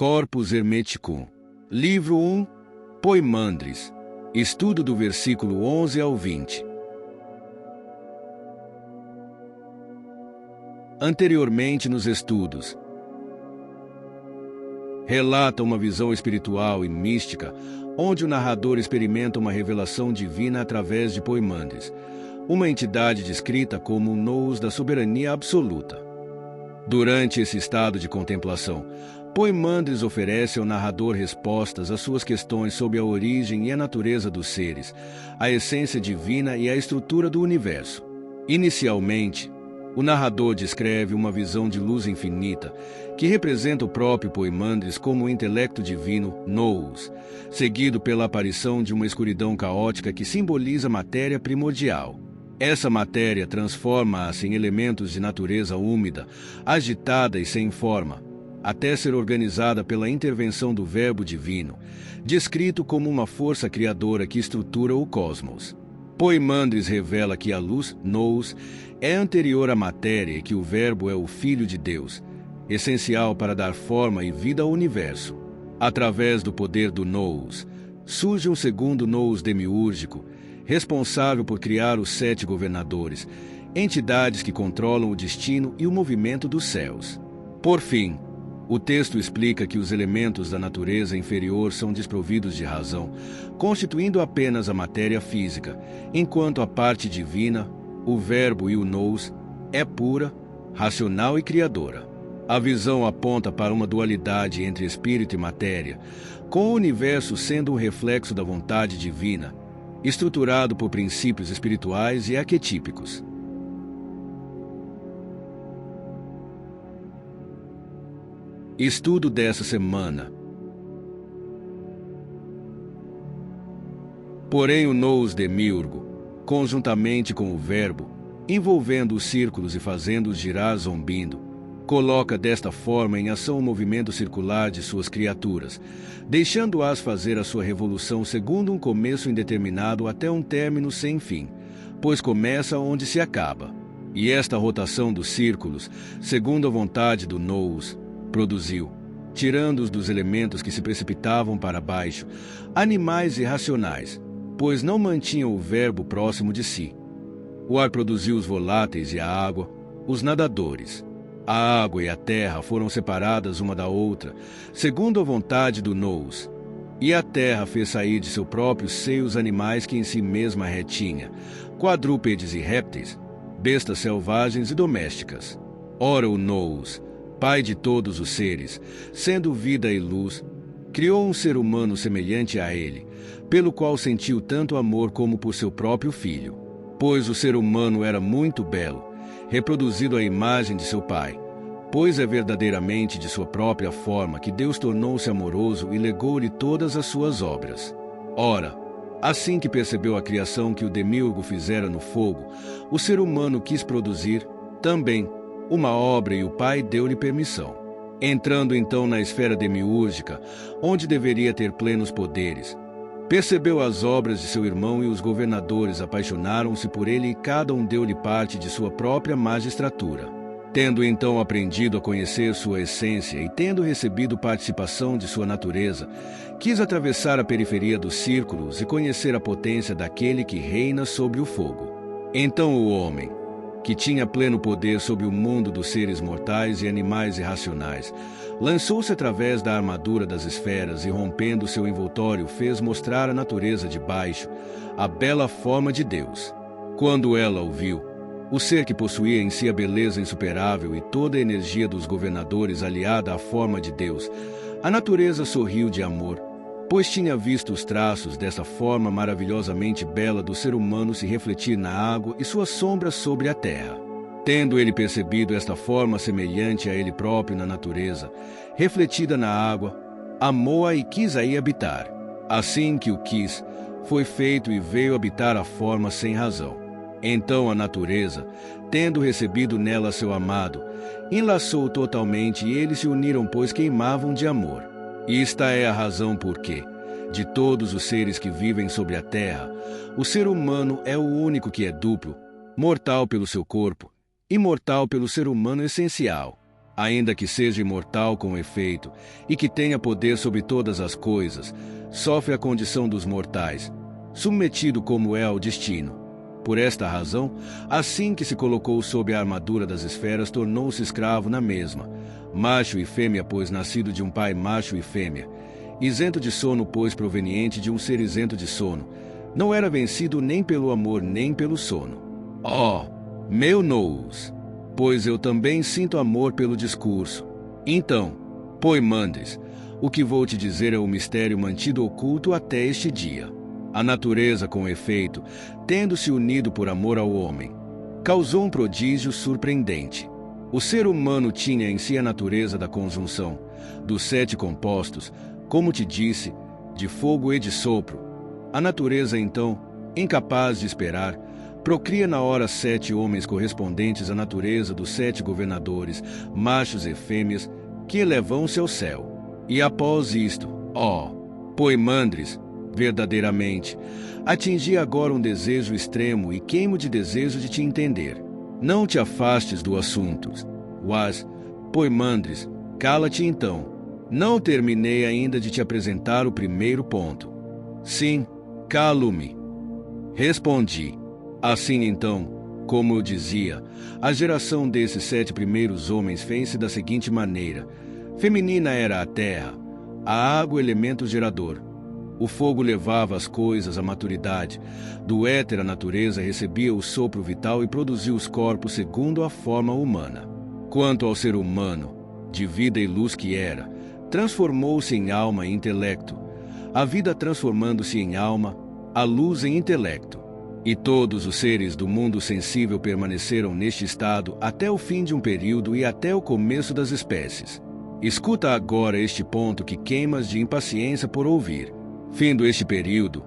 Corpus Hermeticum. Livro 1, Poimandres. Estudo do versículo 11 ao 20. Anteriormente nos estudos, relata uma visão espiritual e mística, onde o narrador experimenta uma revelação divina através de Poimandres, uma entidade descrita como um nous da soberania absoluta. Durante esse estado de contemplação, Poimandres oferece ao narrador respostas às suas questões sobre a origem e a natureza dos seres, a essência divina e a estrutura do universo. Inicialmente, o narrador descreve uma visão de luz infinita, que representa o próprio Poimandres como o intelecto divino, nous, seguido pela aparição de uma escuridão caótica que simboliza matéria primordial. Essa matéria transforma-se em elementos de natureza úmida, agitada e sem forma, até ser organizada pela intervenção do Verbo divino, descrito como uma força criadora que estrutura o cosmos. Poimandres revela que a luz, nous, é anterior à matéria e que o Verbo é o Filho de Deus, essencial para dar forma e vida ao universo. Através do poder do nous, surge um segundo nous demiúrgico, responsável por criar os 7 governadores, entidades que controlam o destino e o movimento dos céus. Por fim, o texto explica que os elementos da natureza inferior são desprovidos de razão, constituindo apenas a matéria física, enquanto a parte divina, o Verbo e o nous, é pura, racional e criadora. A visão aponta para uma dualidade entre espírito e matéria, com o universo sendo um reflexo da vontade divina, estruturado por princípios espirituais e arquetípicos. Estudo dessa semana. Porém, o nous demiurgo, conjuntamente com o Verbo, envolvendo os círculos e fazendo-os girar zombindo, coloca desta forma em ação o movimento circular de suas criaturas, deixando-as fazer a sua revolução segundo um começo indeterminado até um término sem fim, pois começa onde se acaba. E esta rotação dos círculos, segundo a vontade do nous, produziu, tirando-os dos elementos que se precipitavam para baixo, animais irracionais, pois não mantinham o Verbo próximo de si. O ar produziu os voláteis e a água, os nadadores. A água e a terra foram separadas uma da outra, segundo a vontade do nous. E a terra fez sair de seu próprio seio os animais que em si mesma retinha, quadrúpedes e répteis, bestas selvagens e domésticas. Ora o nous, Pai de todos os seres, sendo vida e luz, criou um ser humano semelhante a ele, pelo qual sentiu tanto amor como por seu próprio filho. Pois o ser humano era muito belo, reproduzido à imagem de seu pai, pois é verdadeiramente de sua própria forma que Deus tornou-se amoroso e legou-lhe todas as suas obras. Ora, assim que percebeu a criação que o demiurgo fizera no fogo, o ser humano quis produzir, também, uma obra e o Pai deu-lhe permissão. Entrando então na esfera demiúrgica, onde deveria ter plenos poderes, percebeu as obras de seu irmão e os governadores apaixonaram-se por ele e cada um deu-lhe parte de sua própria magistratura. Tendo então aprendido a conhecer sua essência e tendo recebido participação de sua natureza, quis atravessar a periferia dos círculos e conhecer a potência daquele que reina sobre o fogo. Então o homem, que tinha pleno poder sobre o mundo dos seres mortais e animais irracionais, lançou-se através da armadura das esferas e, rompendo seu envoltório, fez mostrar à natureza de baixo a bela forma de Deus. Quando ela o viu, o ser que possuía em si a beleza insuperável e toda a energia dos governadores aliada à forma de Deus, a natureza sorriu de amor, pois tinha visto os traços dessa forma maravilhosamente bela do ser humano se refletir na água e suas sombras sobre a terra. Tendo ele percebido esta forma semelhante a ele próprio na natureza, refletida na água, amou-a e quis aí habitar. Assim que o quis, foi feito e veio habitar a forma sem razão. Então a natureza, tendo recebido nela seu amado, enlaçou totalmente e eles se uniram, pois queimavam de amor. E esta é a razão por que, de todos os seres que vivem sobre a terra, o ser humano é o único que é duplo, mortal pelo seu corpo, imortal pelo ser humano essencial. ainda que seja imortal com efeito, e que tenha poder sobre todas as coisas, sofre a condição dos mortais, submetido como é ao destino. Por esta razão, assim que se colocou sob a armadura das esferas, tornou-se escravo na mesma, macho e fêmea, pois nascido de um pai macho e fêmea, isento de sono, pois proveniente de um ser isento de sono, não era vencido nem pelo amor nem pelo sono. Oh, meu nous! Pois eu também sinto amor pelo discurso. Então, Poimandes, o que vou te dizer é o mistério mantido oculto até este dia. A natureza, com efeito, tendo-se unido por amor ao homem, causou um prodígio surpreendente. O ser humano tinha em si a natureza da conjunção, dos 7 compostos, como te disse, de fogo e de sopro. A natureza, então, incapaz de esperar, procria na hora 7 homens correspondentes à natureza dos 7 governadores, machos e fêmeas, que elevam-se ao céu. E após isto, Poimandres, verdadeiramente, atingi agora um desejo extremo e queimo de desejo de te entender. Não te afastes do assunto. Poimandres, cala-te então. Não terminei ainda de te apresentar o primeiro ponto. Sim, calo-me. Respondi. Assim então, como eu dizia, a geração desses 7 primeiros homens fez-se da seguinte maneira. Feminina era a terra, a água elemento gerador. O fogo levava as coisas à maturidade. Do éter a natureza recebia o sopro vital e produzia os corpos segundo a forma humana. Quanto ao ser humano, de vida e luz que era, transformou-se em alma e intelecto. A vida transformando-se em alma, a luz em intelecto. E todos os seres do mundo sensível permaneceram neste estado até o fim de um período e até o começo das espécies. Escuta agora este ponto que queimas de impaciência por ouvir. Findo este período,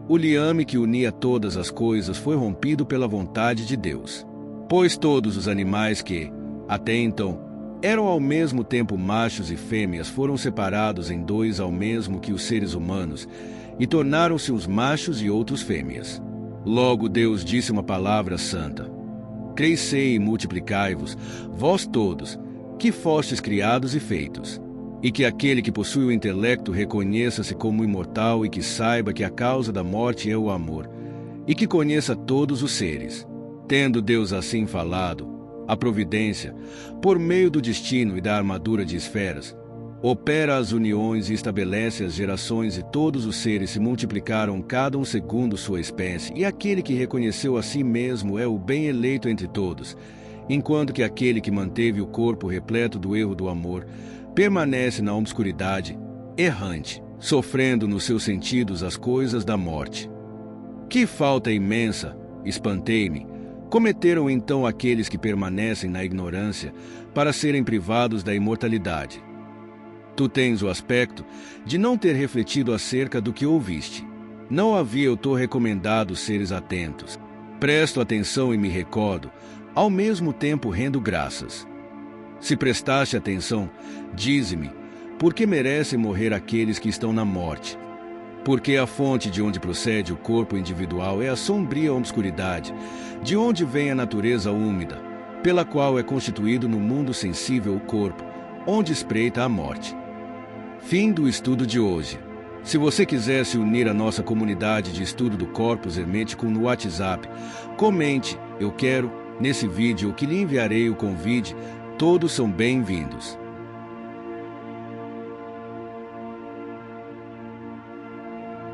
o liame que unia todas as coisas foi rompido pela vontade de Deus. Pois todos os animais que, até então, eram ao mesmo tempo machos e fêmeas foram separados em 2 ao mesmo que os seres humanos, e tornaram-se uns machos e outros fêmeas. Logo Deus disse uma palavra santa. Crescei e multiplicai-vos, vós todos, que fostes criados e feitos. E que aquele que possui o intelecto reconheça-se como imortal e que saiba que a causa da morte é o amor, e que conheça todos os seres. Tendo Deus assim falado, a providência, por meio do destino e da armadura de esferas, opera as uniões e estabelece as gerações, e todos os seres se multiplicaram cada um segundo sua espécie, e aquele que reconheceu a si mesmo é o bem eleito entre todos, enquanto que aquele que manteve o corpo repleto do erro do amor permanece na obscuridade, errante, sofrendo nos seus sentidos as coisas da morte. Que falta imensa, espantei-me, cometeram então aqueles que permanecem na ignorância para serem privados da imortalidade. Tu tens o aspecto de não ter refletido acerca do que ouviste. Não havia eu tô recomendado seres atentos. Presto atenção e me recordo, ao mesmo tempo rendo graças. Se prestaste atenção, dize-me, por que merecem morrer aqueles que estão na morte? Porque a fonte de onde procede o corpo individual é a sombria obscuridade, de onde vem a natureza úmida, pela qual é constituído no mundo sensível o corpo, onde espreita a morte. Fim do estudo de hoje. Se você quiser se unir à nossa comunidade de estudo do Corpus Hermético no WhatsApp, comente, eu quero, nesse vídeo que lhe enviarei o convite, todos são bem-vindos.